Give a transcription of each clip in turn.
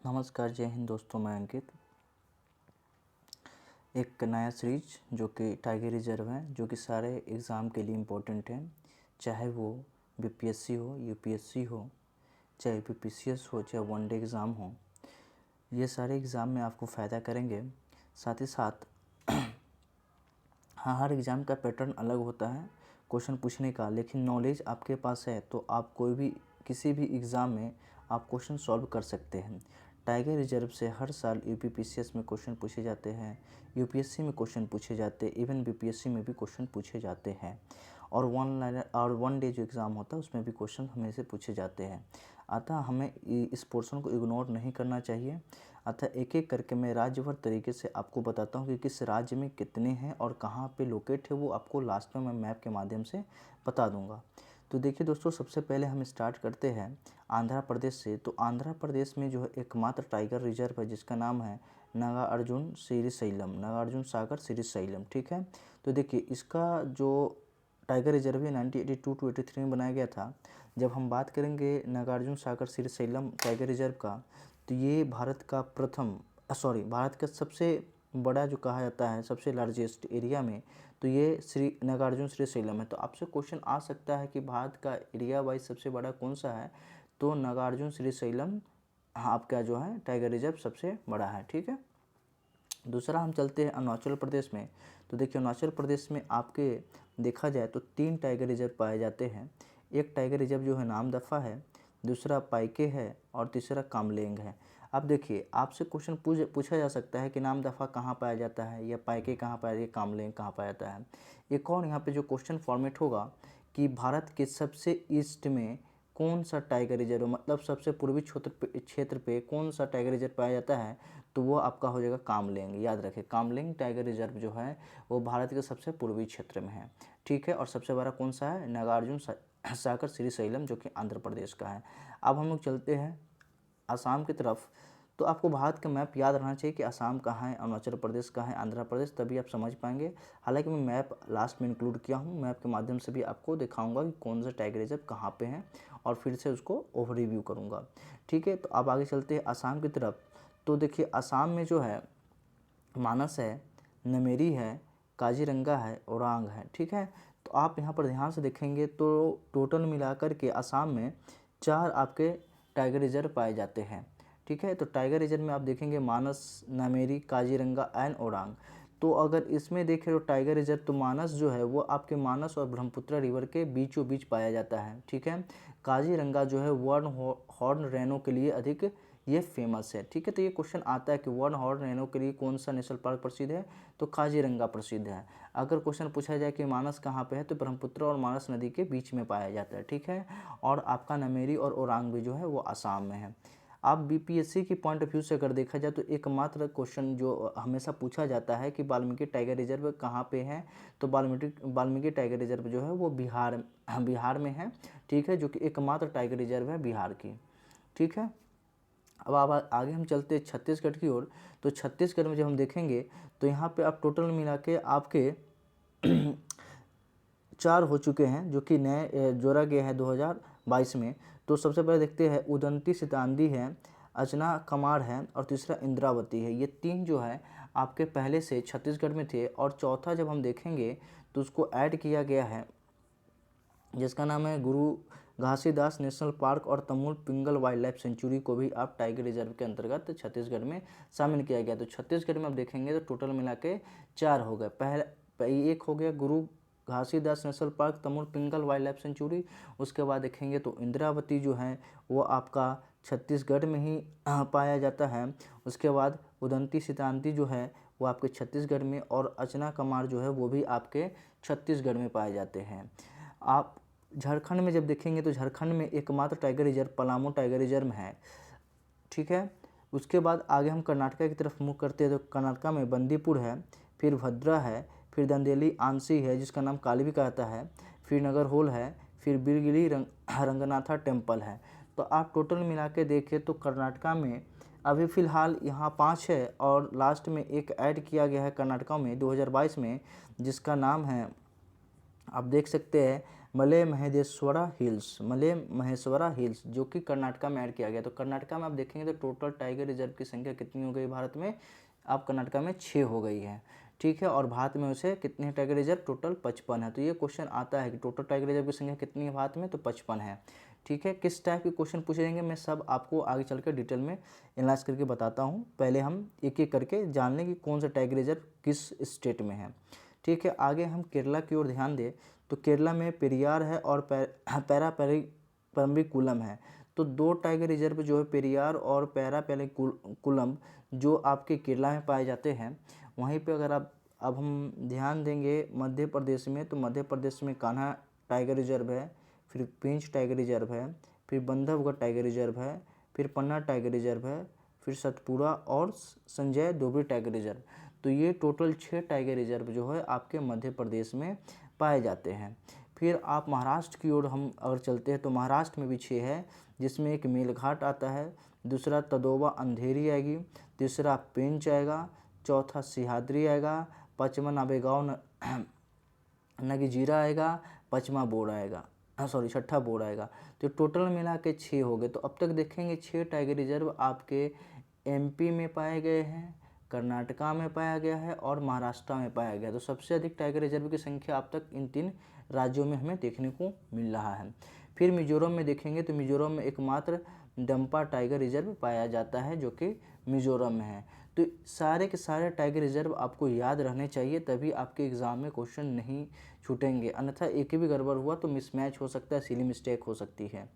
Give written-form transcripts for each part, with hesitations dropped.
नमस्कार, जय हिंद दोस्तों। मैं अंकित। एक नया सीरीज जो कि टाइगर रिजर्व है, जो कि सारे एग्ज़ाम के लिए इम्पोर्टेंट है, चाहे वो बीपीएससी हो, यूपीएससी हो, चाहे बीपीसीएस हो, चाहे वनडे एग्ज़ाम हो। ये सारे एग्ज़ाम में आपको फ़ायदा करेंगे। साथ ही साथ हाँ, हर एग्ज़ाम का पैटर्न अलग होता है क्वेश्चन पूछने का, लेकिन नॉलेज आपके पास है तो आप कोई भी किसी भी एग्ज़ाम में आप क्वेश्चन सॉल्व कर सकते हैं। टाइगर रिजर्व से हर साल यूपीपीसीएस में क्वेश्चन पूछे जाते हैं, यूपीएससी में क्वेश्चन पूछे जाते हैं, इवन बीपीएससी में भी क्वेश्चन पूछे जाते हैं। और वन डे जो एग्ज़ाम होता है उसमें भी क्वेश्चन हमेशा पूछे जाते हैं। अतः हमें इस पोर्शन को इग्नोर नहीं करना चाहिए। अतः एक एक करके मैं राज्यभर तरीके से आपको बताता हूँ कि किस राज्य में कितने हैं और कहाँ पे लोकेट है, वो आपको लास्ट में मैं मैप के माध्यम से बता दूँगा। तो देखिए दोस्तों, सबसे पहले हम स्टार्ट करते हैं आंध्र प्रदेश से। तो आंध्र प्रदेश में जो है एकमात्र टाइगर रिजर्व है जिसका नाम है नागार्जुन श्रीशैलम, नागार्जुन सागर श्रीशैलम। ठीक है। तो देखिए, इसका जो टाइगर रिजर्व है 1982 टू 83 में बनाया गया था। जब हम बात करेंगे नागार्जुन सागर श्रीशैलम टाइगर रिजर्व का, तो ये भारत का सबसे बड़ा जो कहा जाता है, सबसे लार्जेस्ट एरिया में, तो ये नागार्जुन श्रीशैलम है। तो आपसे क्वेश्चन आ सकता है कि भारत का एरिया वाइज सबसे बड़ा कौन सा है, तो नागार्जुन श्रीशैलम आपका जो है टाइगर रिजर्व सबसे बड़ा है। ठीक है। दूसरा हम चलते हैं अरुणाचल प्रदेश में। तो देखिए, अरुणाचल प्रदेश में आपके देखा जाए तो 3 टाइगर रिजर्व पाए जाते हैं। एक टाइगर रिजर्व जो है नामदफा है, दूसरा पाइके है और तीसरा कामलेंग है। अब देखिए, आपसे क्वेश्चन पूछा जा सकता है कि नामदफा कहाँ पाया जाता है, या पाइके कहाँ पाया जाता है, कामलेंग कहाँ पाया जाता है। एक और यहाँ पे जो क्वेश्चन फॉर्मेट होगा कि भारत के सबसे ईस्ट में कौन सा टाइगर रिजर्व, मतलब सबसे पूर्वी क्षेत्र पे कौन सा टाइगर रिजर्व पाया जाता है, तो वो आपका हो जाएगा कामलेंग। याद रखें, कामलेंग टाइगर रिजर्व जो है वो भारत के सबसे पूर्वी क्षेत्र में है। ठीक है। और सबसे बड़ा कौन सा है, नागार्जुन सागर श्रीशैलम, जो कि आंध्र प्रदेश का है। अब हम लोग चलते हैं आसाम की तरफ। तो आपको भारत का मैप याद रहना चाहिए कि आसाम कहाँ है, अरुणाचल प्रदेश कहाँ है, आंध्र प्रदेश, तभी आप समझ पाएंगे। हालांकि मैं मैप लास्ट में इंक्लूड किया हूँ, मैप के माध्यम से भी आपको दिखाऊंगा कि कौन सा टाइगर रिजर्व कहाँ पे है, और फिर से उसको ओवररिव्यू करूँगा। ठीक है। तो अब आगे चलते हैं आसाम की तरफ। तो देखिए, आसाम में जो है मानस है, नमेरी है, काजीरंगा है, ओरांग है। ठीक है। तो आप यहाँ पर ध्यान से देखेंगे तो टोटल मिलाकर के आसाम में 4 आपके टाइगर रिजर्व पाए जाते हैं। ठीक है। तो टाइगर रिजर्व में आप देखेंगे मानस, नामेरी, काजीरंगा एंड ओरांग। तो अगर इसमें देखें तो टाइगर रिजर्व, तो मानस जो है वो आपके मानस और ब्रह्मपुत्र रिवर के बीचों बीच पाया जाता है। ठीक है। काजीरंगा जो है वन हॉर्न रेनो के लिए अधिक ये फेमस है। ठीक है। तो ये क्वेश्चन आता है कि वन हॉर्न रेनो के लिए कौन सा नेशनल पार्क प्रसिद्ध है, तो काजीरंगा प्रसिद्ध है। अगर क्वेश्चन पूछा जाए कि मानस कहाँ पे है, तो ब्रह्मपुत्र और मानस नदी के बीच में पाया जाता है। ठीक है। और आपका नमेरी और ओरांग भी जो है वो आसाम में है। आप बीपीएससी की पॉइंट ऑफ व्यू से अगर देखा जाए तो एकमात्र क्वेश्चन जो हमेशा पूछा जाता है कि वाल्मीकि टाइगर रिजर्व कहाँ पे है, तो वाल्मीकि टाइगर रिजर्व जो है वो बिहार में है। ठीक है। जो कि एकमात्र टाइगर रिजर्व है बिहार की। ठीक है। अब आगे हम चलते हैं छत्तीसगढ़ की ओर। तो छत्तीसगढ़ में जब हम देखेंगे तो यहाँ पे आप टोटल मिला के आपके 4 हो चुके हैं, जो कि नए जोड़ा गया है 2022 में। तो सबसे पहले देखते हैं उदंती सितांदी है, अचना कमार है और तीसरा इंद्रावती है। ये 3 जो है आपके पहले से छत्तीसगढ़ में थे, और चौथा जब हम देखेंगे तो उसको ऐड किया गया है, जिसका नाम है गुरु घासीदास नेशनल पार्क और तमोल पिंगल वाइल्ड लाइफ सेंचुरी को भी आप टाइगर रिजर्व के अंतर्गत छत्तीसगढ़ में शामिल किया गया। तो छत्तीसगढ़ में आप देखेंगे तो टोटल मिला के 4 हो गए। एक हो गया गुरु घासीदास नेशनल पार्क, तमोल पिंगल वाइल्ड लाइफ सेंचुरी। उसके बाद देखेंगे तो इंद्रावती जो है वो आपका छत्तीसगढ़ में ही पाया जाता है। उसके बाद उदंती सितांती जो है वो आपके छत्तीसगढ़ में, और अचना कमार जो है वो भी आपके छत्तीसगढ़ में पाए जाते हैं। आप झारखंड में जब देखेंगे तो झारखंड में एकमात्र tiger reserve Palamu tiger reserve है। ठीक है। उसके बाद आगे हम कर्नाटका की तरफ मुँह करते हैं तो कर्नाटका में बंदीपुर है, फिर भद्रा है, फिर दंदेली आंसी है जिसका नाम काली भी कहता है, फिर नगर होल है, फिर बिरगिली रंगनाथा टेम्पल है। तो आप टोटल मिला के देखें तो कर्नाटका में अभी फ़िलहाल यहाँ 5 है, और लास्ट में एक ऐड किया गया है कर्नाटका में 2022 में, जिसका नाम है, आप देख सकते हैं, मले महेश्वरा हिल्स, मले महेश्वरा हिल्स जो कि कर्नाटका में ऐड किया गया। तो कर्नाटका में आप देखेंगे तो टोटल टाइगर रिजर्व की संख्या कितनी हो गई भारत में, आप कर्नाटका में 6 हो गई है, ठीक है। और भारत में उसे कितने टाइगर रिजर्व, टोटल 55 है। तो ये क्वेश्चन आता है कि टोटल टाइगर रिजर्व की संख्या कितनी है भारत में, तो 55 है, ठीक है। किस टाइप के क्वेश्चन पूछे जाएंगे मैं सब आपको आगे चल कर डिटेल में एनालाइज करके बताता हूँ। पहले हम एक एक करके जान लें कि कौन सा टाइगर रिजर्व किस स्टेट में है, ठीक है। आगे हम केरला की ओर ध्यान दें तो केरला में पेरियार है और परम्बिकुलम है। तो 2 टाइगर रिजर्व जो है पेरियार और पैरापेरिकुलम जो आपके केरला में पाए जाते हैं। वहीं पे अगर आप अब हम ध्यान देंगे मध्य प्रदेश में, तो मध्य प्रदेश में कान्हा टाइगर रिजर्व है, फिर पेंच टाइगर रिजर्व है, फिर बंधवगढ़ टाइगर रिजर्व है, फिर पन्ना टाइगर रिजर्व है, फिर सतपुरा और संजय डोबरी टाइगर रिजर्व। तो ये टोटल 6 टाइगर रिजर्व जो है आपके मध्य प्रदेश में पाए जाते हैं। फिर आप महाराष्ट्र की ओर हम अगर चलते हैं तो महाराष्ट्र में भी 6 है, जिसमें एक मेलघाट आता है, दूसरा तदोवा अंधेरी आएगी, तीसरा पेंच आएगा, चौथा सिहाद्री आएगा, पाँचवा नावेगांव नगीजीरा आएगा, पाँचवा बोर आएगा, छठा बोर आएगा। तो टोटल मिला के 6 हो गए। तो अब तक देखेंगे 6 टाइगर रिजर्व आपके एमपी में पाए गए हैं, कर्नाटका में पाया गया है और महाराष्ट्र में पाया गया। तो सबसे अधिक टाइगर रिजर्व की संख्या अब तक इन 3 राज्यों में हमें देखने को मिल रहा है। फिर मिजोरम में देखेंगे तो मिजोरम में एकमात्र डंपा टाइगर रिजर्व पाया जाता है जो कि मिजोरम में है। तो सारे के सारे टाइगर रिजर्व आपको याद रहने चाहिए, तभी आपके एग्ज़ाम में क्वेश्चन नहीं छूटेंगे, अन्यथा एक भी गड़बड़ हुआ तो मिसमैच हो सकता है, सिली मिस्टेक हो सकती है।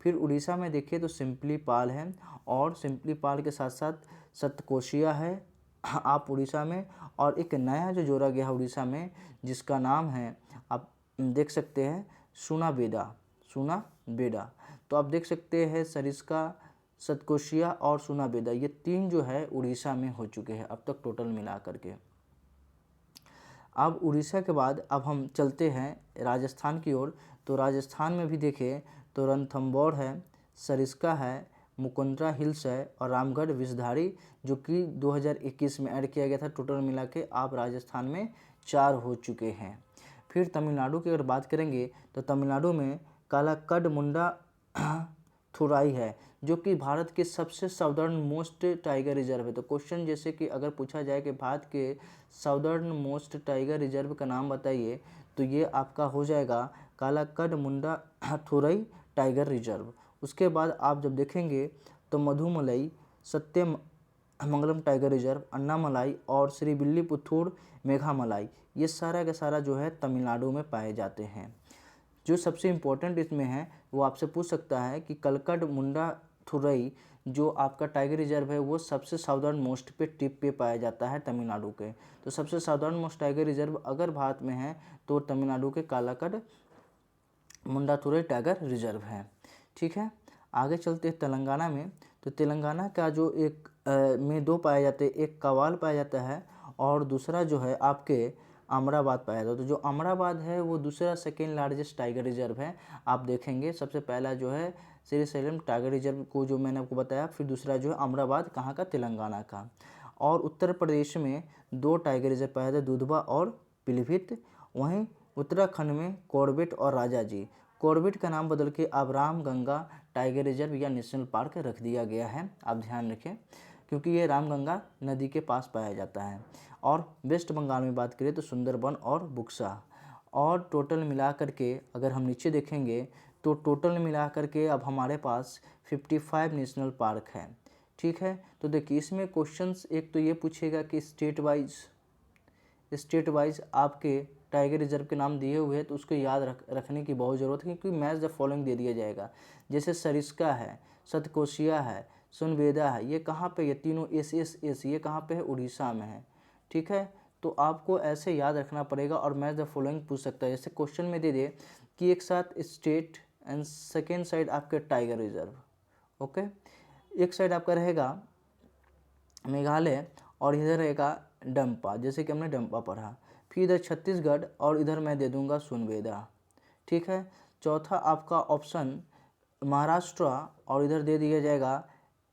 फिर उड़ीसा में देखिए तो सिंपली पाल है और सिंपली पाल के साथ साथ सतकोशिया है आप उड़ीसा में, और एक नया जो जोड़ा गया है उड़ीसा में जिसका नाम है आप देख सकते हैं सुना बेडा। तो आप देख सकते हैं सरिस्का, सतकोशिया और सुना बेदा, ये 3 जो है उड़ीसा में हो चुके हैं अब तक टोटल मिला करके। अब उड़ीसा के बाद अब हम चलते हैं राजस्थान की ओर। तो राजस्थान में भी देखें तो रणथंभौर है, सरिस्का है, मुकुंदरा हिल्स है और रामगढ़ विषधारी जो कि 2021 में ऐड किया गया था। टोटल मिला के आप राजस्थान में 4 हो चुके हैं। फिर तमिलनाडु की अगर बात करेंगे तो तमिलनाडु में कालाकड मुंडा थुराई है जो कि भारत के सबसे साउदर्न मोस्ट टाइगर रिजर्व है। तो क्वेश्चन जैसे कि अगर पूछा जाए कि भारत के साउदर्न मोस्ट टाइगर रिजर्व का नाम बताइए, तो ये आपका हो जाएगा कालाकड मुंडा थुराई टाइगर रिजर्व। उसके बाद आप जब देखेंगे तो मधुमलाई, सत्यमंगलम टाइगर रिजर्व, अन्नामलाई और श्रीविल्लीपुथूर मेघामलाई, ये सारा का सारा जो है तमिलनाडु में पाए जाते हैं। जो सबसे इम्पोर्टेंट इसमें है वो आपसे पूछ सकता है कि कलकड मुंडा थुरई जो आपका टाइगर रिजर्व है वो सबसे साउदर्न मोस्ट पे टिप पे पाया जाता है तमिलनाडु के। तो सबसे साउदर्न मोस्ट टाइगर रिजर्व अगर भारत में है तो तमिलनाडु के कालाकड मुंडाथुरई टाइगर रिजर्व है, ठीक है। आगे चलते हैं तेलंगाना में। तो तेलंगाना का जो एक में 2 पाए जाते हैं, एक कवाल पाया जाता है और दूसरा जो है आपके अमराबाद पाया जाता है। तो जो अमराबाद है वो दूसरा सेकेंड लार्जेस्ट टाइगर रिजर्व है। आप देखेंगे सबसे पहला जो है श्रीशैलम टाइगर रिजर्व को जो मैंने आपको बताया, फिर दूसरा जो है अमराबाद कहाँ का, तेलंगाना का। और उत्तर प्रदेश में 2 टाइगर रिजर्व पाया जाता है, दुधवा और पीलीभीत। वहीं उत्तराखंड में कॉर्बेट और राजाजी। कॉर्बेट का नाम बदल के अब रामगंगा टाइगर रिजर्व या नेशनल पार्क रख दिया गया है, आप ध्यान रखें, क्योंकि ये रामगंगा नदी के पास पाया जाता है। और वेस्ट बंगाल में बात करें तो सुंदरबन और बुक्सा। और टोटल मिलाकर के अगर हम नीचे देखेंगे तो टोटल मिलाकर के अब हमारे पास 55 नेशनल पार्क हैं, ठीक है। तो देखिए इसमें क्वेश्चंस एक तो ये पूछेगा कि स्टेट वाइज आपके टाइगर रिजर्व के नाम दिए हुए हैं, तो उसको याद रखने की बहुत ज़रूरत है, क्योंकि मैच द फॉलोइंग दे दिया जाएगा। जैसे सरिस्का है, सतकोशिया है, सुनबेदा है, ये कहाँ पे, ये तीनों एस ये कहाँ पे है, उड़ीसा में है, ठीक है। तो आपको ऐसे याद रखना पड़ेगा और मैच द फॉलोइंग पूछ सकता है। जैसे क्वेश्चन में दे दे कि एक साथ स्टेट एंड सेकेंड साइड आपके टाइगर रिजर्व, ओके। एक साइड आपका रहेगा मेघालय और इधर रहेगा डंपा, जैसे कि हमने डंपा पढ़ा। फिर इधर छत्तीसगढ़ और इधर मैं दे दूंगा सुनबेदा, ठीक है। चौथा आपका ऑप्शन महाराष्ट्र और इधर दे दिया जाएगा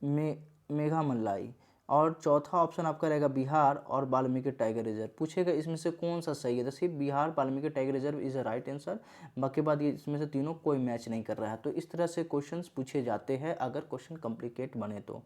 मेघामलाई। और चौथा ऑप्शन आपका रहेगा बिहार और वाल्मीकि टाइगर रिजर्व। पूछेगा इसमें से कौन सा सही है, तो सिर्फ Bihar Valmiki tiger reserve is a right answer, बाकी बाद ये इसमें से तीनों कोई मैच नहीं कर रहा है। तो इस तरह से क्वेश्चंस पूछे जाते हैं अगर क्वेश्चन कॉम्प्लिकेट बने तो।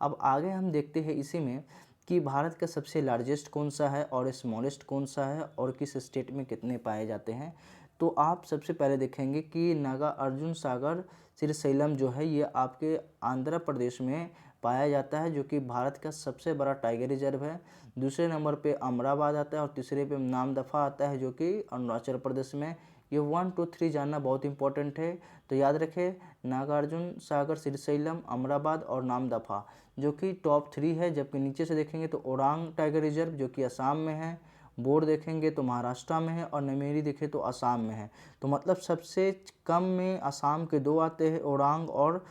अब आगे हम देखते हैं इसी में कि भारत का सबसे लार्जेस्ट कौन सा है और स्मॉलेस्ट कौन सा है और किस स्टेट में कितने पाए जाते हैं। तो आप सबसे पहले देखेंगे कि नागार्जुन सागर श्रीशैलम जो है ये आपके आंध्र प्रदेश में पाया जाता है, जो कि भारत का सबसे बड़ा टाइगर रिजर्व है। दूसरे नंबर पे अमराबाद आता है और तीसरे पे नामदफा आता है जो कि अरुणाचल प्रदेश में। ये 1 2 3 जानना बहुत इंपॉर्टेंट है, तो याद रखें नागार्जुन सागर श्रीशैलम अमराबाद और नामदफा जो कि टॉप 3 है। जबकि नीचे से देखेंगे तो ओरांग टाइगर रिजर्व जो कि असम में है, बोर देखेंगे तो महाराष्ट्र में है और नमेरी देखें तो असम में है। तो मतलब सबसे कम में असम के 2 आते हैं, ओरांग और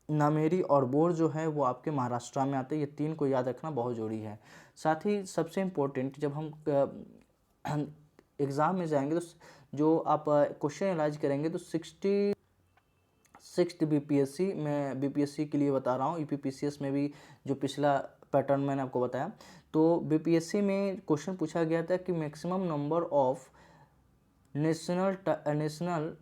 नामेरी, और बोर जो है वो आपके महाराष्ट्र में आते हैं। ये 3 को याद रखना बहुत ज़रूरी है। साथ ही सबसे इम्पोर्टेंट जब हम एग्ज़ाम में जाएंगे तो जो आप क्वेश्चन एनालाइज करेंगे तो 66 बीपीएससी, मैं बीपीएससी के लिए बता रहा हूँ, यूपीपीसीएस में भी जो पिछला पैटर्न मैंने आपको बताया, तो बीपीएससी में क्वेश्चन पूछा गया था कि मैक्सिमम नंबर ऑफ नेशनल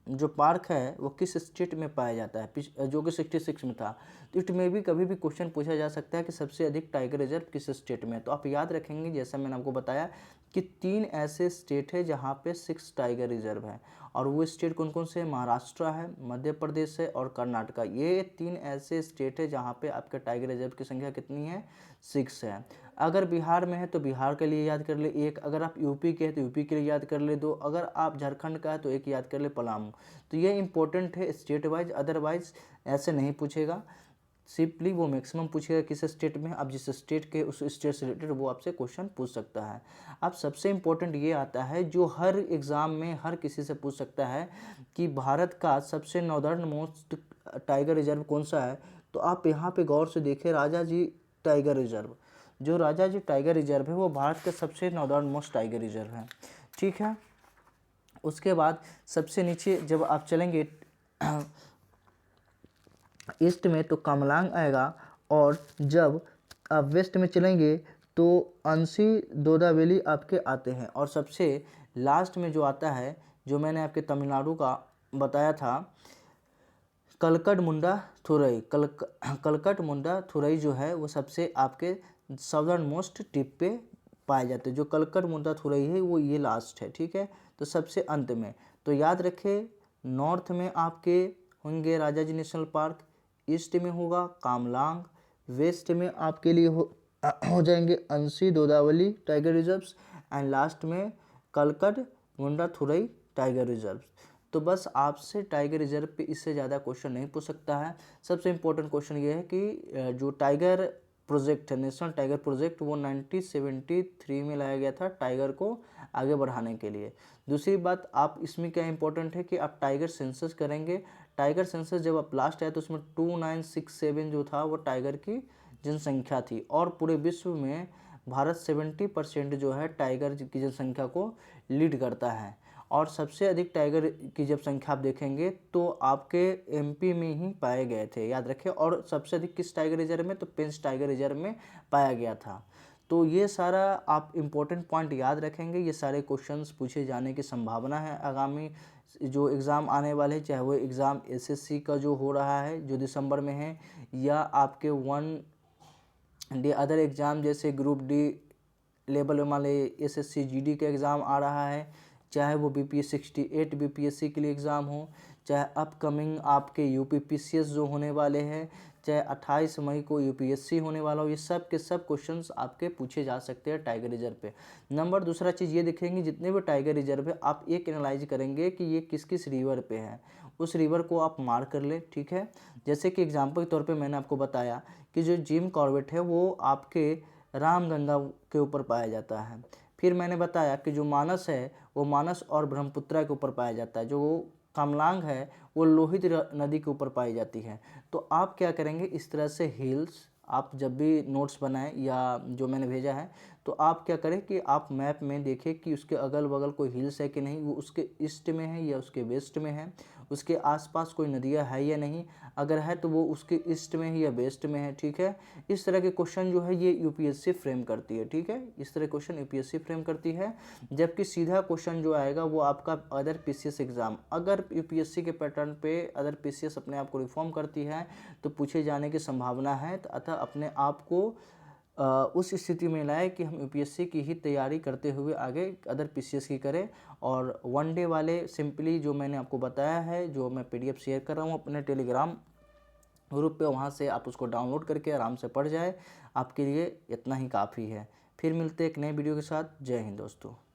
जो पार्क है वो किस स्टेट में पाया जाता है, जो कि 66 में था। तो इट में भी कभी भी क्वेश्चन पूछा जा सकता है कि सबसे अधिक टाइगर रिजर्व किस स्टेट में है। तो आप याद रखेंगे जैसा मैंने आपको बताया कि 3 ऐसे स्टेट है जहाँ पे 6 टाइगर रिजर्व है, और वो स्टेट कौन कौन से हैं, महाराष्ट्र है, मध्य प्रदेश है और कर्नाटका। ये 3 ऐसे स्टेट है जहाँ पे आपके टाइगर रिजर्व की संख्या कितनी है, 6 है। अगर बिहार में है तो बिहार के लिए याद कर ले 1, अगर आप यूपी के हैं तो यूपी के लिए याद कर ले 2, अगर आप झारखंड का है तो 1 याद कर ले पलामू। तो ये इंपॉर्टेंट है स्टेट वाइज, अदरवाइज ऐसे नहीं पूछेगा, सिंपली वो मैक्सिमम पूछेगा किस स्टेट में। अब जिस स्टेट के उस स्टेट से रिलेटेड वो आपसे क्वेश्चन पूछ सकता है। अब सबसे इम्पोर्टेंट ये आता है जो हर एग्ज़ाम में हर किसी से पूछ सकता है कि भारत का सबसे नॉर्दर्न मोस्ट टाइगर रिजर्व कौन सा है। तो आप यहाँ पे गौर से देखें राजा जी टाइगर रिजर्व, जो राजा जी टाइगर रिजर्व है वो भारत का सबसे नॉर्दर्न मोस्ट टाइगर रिजर्व है, ठीक है। उसके बाद सबसे नीचे जब आप चलेंगे ईस्ट में तो कामलांग आएगा, और जब आप वेस्ट में चलेंगे तो अंशी दोदा वैली आपके आते हैं, और सबसे लास्ट में जो आता है जो मैंने आपके तमिलनाडु का बताया था कलकट मुंडा थुरई, कलकट मुंडा थुरई जो है वो सबसे आपके साउदर्न मोस्ट टिप पे पाए जाते हैं। जो कलकट मुंडा थुरई है वो ये लास्ट है, ठीक है, तो सबसे अंत में। तो याद रखें नॉर्थ में आपके होंगे राजा जी नेशनल पार्क, ईस्ट में होगा कामलांग, वेस्ट में आपके लिए हो जाएंगे अंशी दोदावली टाइगर रिजर्व्स, एंड लास्ट में कलकट मुंडा थुरई टाइगर रिजर्व्स। तो बस आपसे टाइगर रिजर्व पे इससे ज़्यादा क्वेश्चन नहीं पूछ सकता है। सबसे इम्पोर्टेंट क्वेश्चन ये है कि जो टाइगर प्रोजेक्ट है, नेशनल टाइगर प्रोजेक्ट, वो 1973 में लाया गया था टाइगर को आगे बढ़ाने के लिए। दूसरी बात आप इसमें क्या इंपॉर्टेंट है कि आप टाइगर सेंसस करेंगे। टाइगर सेंसस जब आप लास्ट आए तो उसमें 2967 जो था वो टाइगर की जनसंख्या थी, और पूरे विश्व में भारत 70% जो है टाइगर की जनसंख्या को लीड करता है। और सबसे अधिक टाइगर की जब संख्या आप देखेंगे तो आपके एमपी में ही पाए गए थे, याद रखें। और सबसे अधिक किस टाइगर रिजर्व में, तो पेंच टाइगर रिजर्व में पाया गया था। तो ये सारा आप इम्पोर्टेंट पॉइंट याद रखेंगे, ये सारे क्वेश्चंस पूछे जाने की संभावना है आगामी जो एग्ज़ाम आने वाले हैं, चाहे वो एग्ज़ाम एसएससी का जो हो रहा है जो दिसंबर में है, या आपके 1 डे अदर एग्ज़ाम जैसे ग्रुप डी लेवल वाले एसएससी जीडी का एग्ज़ाम आ रहा है, चाहे वो बीपीएस 68 बीपीएससी के लिए एग्ज़ाम हो, चाहे अपकमिंग आपके यूपीपीसीएस जो होने वाले हैं, चाहे 28 मई को यूपीएससी होने वाला हो, ये सब के सब क्वेश्चंस आपके पूछे जा सकते हैं टाइगर रिजर्व पे। नंबर दूसरा चीज़ ये देखेंगे जितने भी टाइगर रिजर्व है आप एक एनालाइज करेंगे कि ये किस किस रिवर पे है, उस रिवर को आप मार्क कर ले, ठीक है। जैसे कि एग्जाम्पल के तौर पर मैंने आपको बताया कि जो जिम कॉर्बेट है वो आपके रामगंगा के ऊपर पाया जाता है। फिर मैंने बताया कि जो मानस है वो मानस और ब्रह्मपुत्रा के ऊपर पाया जाता है। जो कामलांग है वो लोहित नदी के ऊपर पाई जाती है। तो आप क्या करेंगे इस तरह से हिल्स आप जब भी नोट्स बनाएं या जो मैंने भेजा है तो आप क्या करें कि आप मैप में देखें कि उसके अगल बगल कोई हिल्स है कि नहीं, वो उसके ईस्ट में है या उसके वेस्ट में है, उसके आसपास कोई नदियाँ है या नहीं, अगर है तो वो उसके ईस्ट में है या वेस्ट में है। ठीक है, इस तरह के क्वेश्चन जो है ये यूपीएससी फ्रेम करती है। ठीक है, इस तरह क्वेश्चन यूपीएससी फ्रेम करती है। जबकि सीधा क्वेश्चन जो आएगा वो आपका अदर पीसीएस एग्जाम, अगर यूपीएससी के पैटर्न पे अदर पीसीएस अपने आप को रिफॉर्म करती है तो पूछे जाने की संभावना है। तो अतः अपने आप को उस स्थिति में लाए कि हम यूपीएससी की ही तैयारी करते हुए आगे अदर पीसीएस की करें। और वन डे वाले सिंपली जो मैंने आपको बताया है, जो मैं पीडीएफ शेयर कर रहा हूँ अपने टेलीग्राम ग्रुप पे, वहाँ से आप उसको डाउनलोड करके आराम से पढ़ जाए, आपके लिए इतना ही काफ़ी है। फिर मिलते हैं एक नए वीडियो के साथ। जय हिंद दोस्तों।